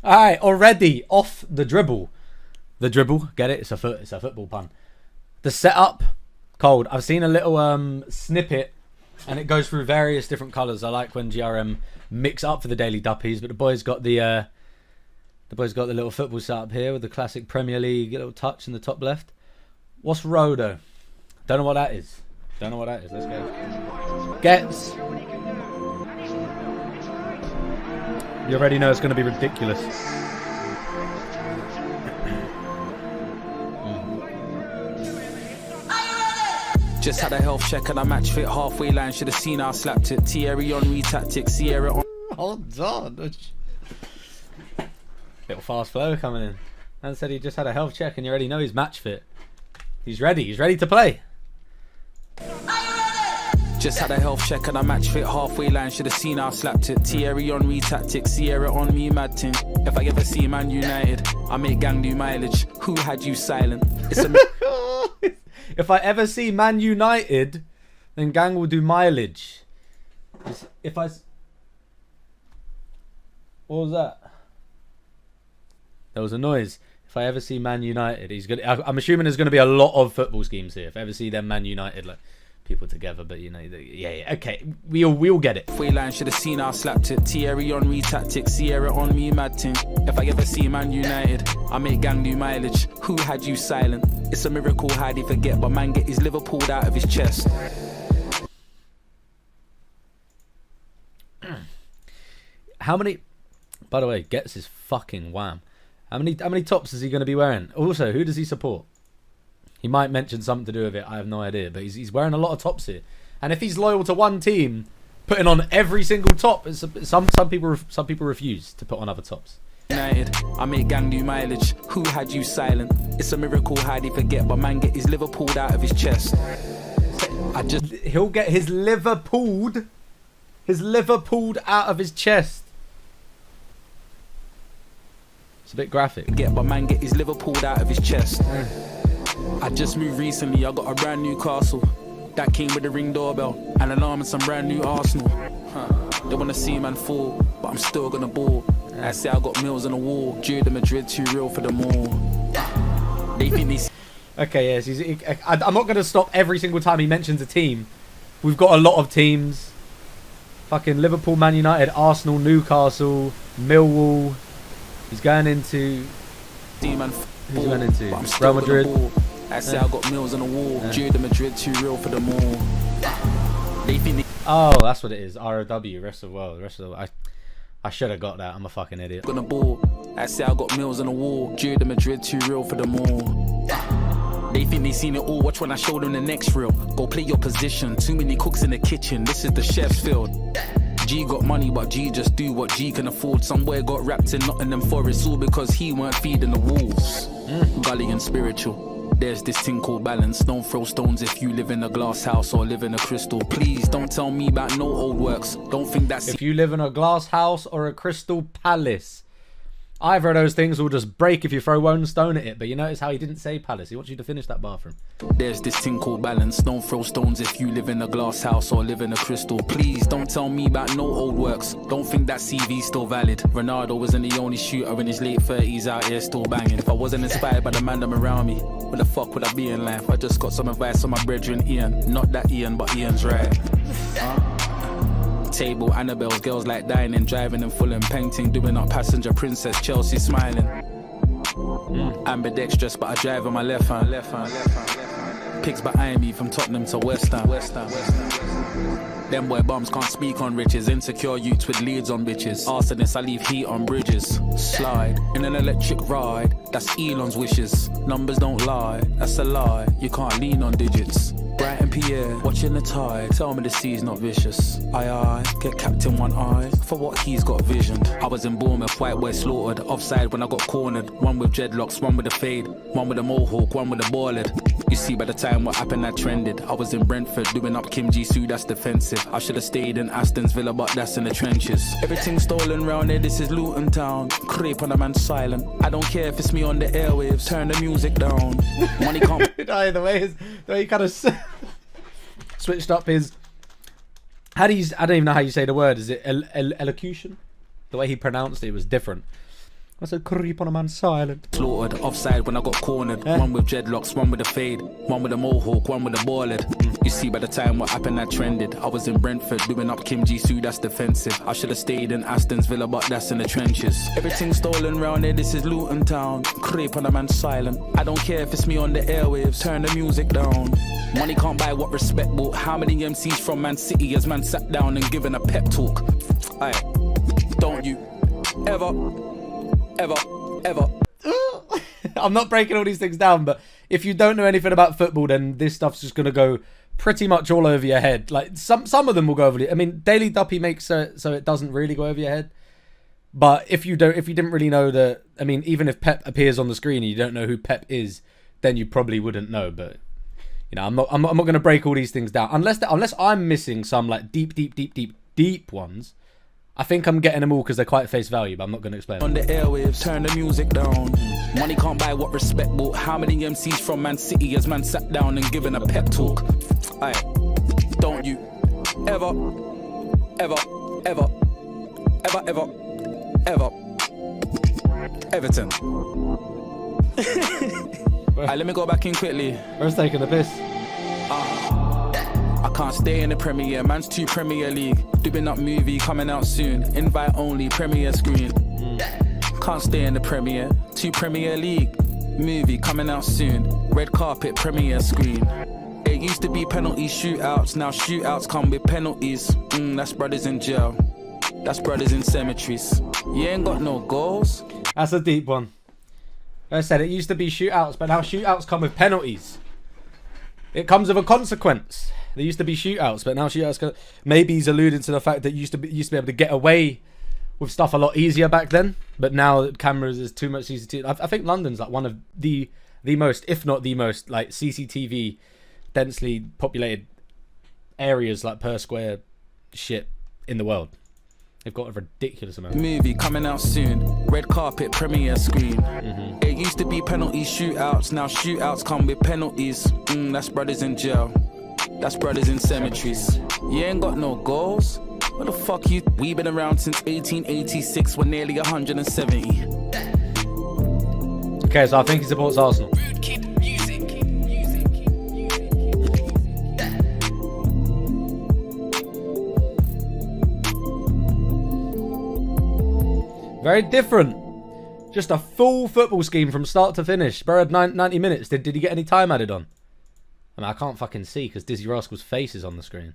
All right, already off the dribble. The dribble, get it? It's a football pun. The setup, cold. I've seen a little snippet, and it goes through various different colours. I like when GRM mix up for the daily Duppies, but the boys got the little football setup here with the classic Premier League little touch in the top left. What's Rodo? Don't know what that is. Don't know what that is. Let's go. Ghetts. You already know it's going to be ridiculous. Just had a health check and I match fit halfway line. Should have seen how I slapped it. Thierry on re-tactic, Sierra on. Hold on. Little fast flow coming in. Man said he just had a health check and you already know he's match fit. He's ready. He's ready to play. Just had a health check and I match fit halfway line. Should have seen how I slapped it. Thierry on re-tactic, Sierra on me mad ting. If I ever see Man United, I make gang do mileage. Who had you silent? It's a If I ever see Man United, then gang will do mileage. What was that? There was a noise. If I ever see Man United, I'm assuming there's gonna be a lot of football schemes here. If I ever see them Man United, like people together, but you know, yeah, okay, we all get it. Free line should have seen how I slapped it. Thierry on re-tactic, Sierra on me mad ting. If I ever see Man United, I make gang do mileage. Who had you silent? It's a miracle how'd he forget, but man get his liver pulled out of his chest. How many? By the way, Ghetts is fucking wham. How many tops is he going to be wearing? Also, who does he support? He might mention something to do with it. I have no idea, but he's wearing a lot of tops here. And if he's loyal to one team, putting on every single top, some people refuse to put on other tops. United, I make gang do mileage. Who had you silent? It's a miracle how'd he forget, but man get his liver pulled out of his chest. He'll get his liver pulled out of his chest. It's a bit graphic. But man get his liver pulled out of his chest. I just moved recently, I got a brand new castle. That came with a ring doorbell, an alarm and some brand new Arsenal. They wanna see man fall, but I'm still gonna ball. I say I got meals on the wall, due to Madrid too real for them all. They think they... Okay, yes, I'm not gonna stop every single time he mentions a team. We've got a lot of teams. Fucking Liverpool, Man United, Arsenal, Newcastle, Millwall. He's going into... Who's going into? Real Madrid. I say I got meals on the wall. Due to Madrid too real for them all. They think they... Oh, that's what it is. ROW, rest of the world. I should have got that. I'm a fucking idiot. Gonna ball. I say I got meals on the wall. Due to Madrid too real for them all. They think they seen it all. Watch when I show them the next reel. Go play your position. Too many cooks in the kitchen. This is the chef's field. G got money, but G just do what G can afford. Somewhere got wrapped in Nottingham Forest, all because he weren't feeding the wolves. Gully and spiritual. There's this thing called balance. Don't throw stones if you live in a glass house or live in a crystal. Please don't tell me about no old works. Don't think that's... If you live in a glass house or a crystal palace, either of those things will just break if you throw one stone at it. But you notice how he didn't say palace. He wants you to finish that bathroom. There's this thing called balance. Don't throw stones if you live in a glass house or live in a crystal. Please don't tell me about no old works. Don't think that CV's still valid. Ronaldo wasn't the only shooter in his late 30s out here still banging. If I wasn't inspired by the man them around me, where the fuck would I be in life? I just got some advice on my brethren Ian. Not that Ian, but Ian's right. Table, Annabelle's, girls like dining, driving and full and painting, doing up passenger princess, Chelsea smiling. Ambidextrous, but I drive on my left hand. Pigs behind me from Tottenham to West Ham. Them boy bums can't speak on riches. Insecure youths with leads on bitches. Arsonists, I leave heat on bridges. Slide in an electric ride. That's Elon's wishes. Numbers don't lie, that's a lie. You can't lean on digits. Bright and Pierre, watching the tide. Tell me the sea's not vicious. I get capped in one eye for what he's got visioned. I was in Bournemouth, white boy slaughtered. Offside when I got cornered. One with dreadlocks, one with a fade. One with a mohawk, one with a ballad. You see by the time what happened I trended. I was in Brentford doing up Kim Jisoo, that's defensive. I should have stayed in Aston's Villa, but that's in the trenches. Everything stolen round here, this is Luton Town. Creep on a man silent. I don't care if it's me on the airwaves. Turn the music down. Money can't... No, the way he kind of switched up his... I don't even know how you say the word. Is it elocution? The way he pronounced it was different. I said creep on a man silent. Slaughtered, offside when I got cornered. One with dreadlocks, one with a fade, one with a mohawk, one with a ballad. You see by the time what happened that trended. I was in Brentford doing up Kim Ji-Soo, that's defensive. I should have stayed in Aston's Villa, but that's in the trenches. Everything stolen round here, this is Luton Town. Creep on a man silent. I don't care if it's me on the airwaves, turn the music down. Money can't buy what respect bought. How many MCs from Man City has man sat down and given a pep talk? Aye, don't you ever I'm not breaking all these things down, but if you don't know anything about football, then this stuff's just gonna go pretty much all over your head. Like some of them will go over I mean, Daily Duppy makes so it doesn't really go over your head. But if you didn't really know that, I mean, even if Pep appears on the screen and you don't know who Pep is, then you probably wouldn't know. But you know, I'm not gonna break all these things down unless I'm missing some like deep ones. I think I'm getting them all because they're quite face value, but I'm not going to explain. On the airwaves, turn the music down. Money can't buy what respect bought. How many MCs from Man City has man sat down and given a pep talk? Aye, don't you ever Everton. Alright, let me go back in quickly. Where's taking the piss? I can't stay in the Premier, man's too Premier League. Doing up movie coming out soon. Invite only Premier screen. Can't stay in the Premier, too Premier League. Movie coming out soon. Red carpet Premier screen. It used to be penalty shootouts, now shootouts come with penalties. That's brothers in jail. That's brothers in cemeteries. You ain't got no goals. That's a deep one. Like I said, it used to be shootouts, but now shootouts come with penalties. It comes with a consequence. There used to be shootouts, but now shootouts. Maybe he's alluding to the fact that you used to be able to get away with stuff a lot easier back then, but now cameras is too much CCTV. I think London's like one of the most, if not the most, like CCTV densely populated areas, like per square shit in the world. They've got a ridiculous amount. Movie coming out soon. Red carpet Premier screen. It used to be penalty shootouts, now shootouts come with penalties. That's brothers in jail. That's brothers in cemeteries. You ain't got no goals. What the fuck you? We been around since 1886. We're nearly 170. Okay, so I think he supports Arsenal. Very different. Just a full football scheme from start to finish. Bro had 90 minutes. Did he get any time added on? I mean, I can't fucking see because Dizzy Rascal's face is on the screen.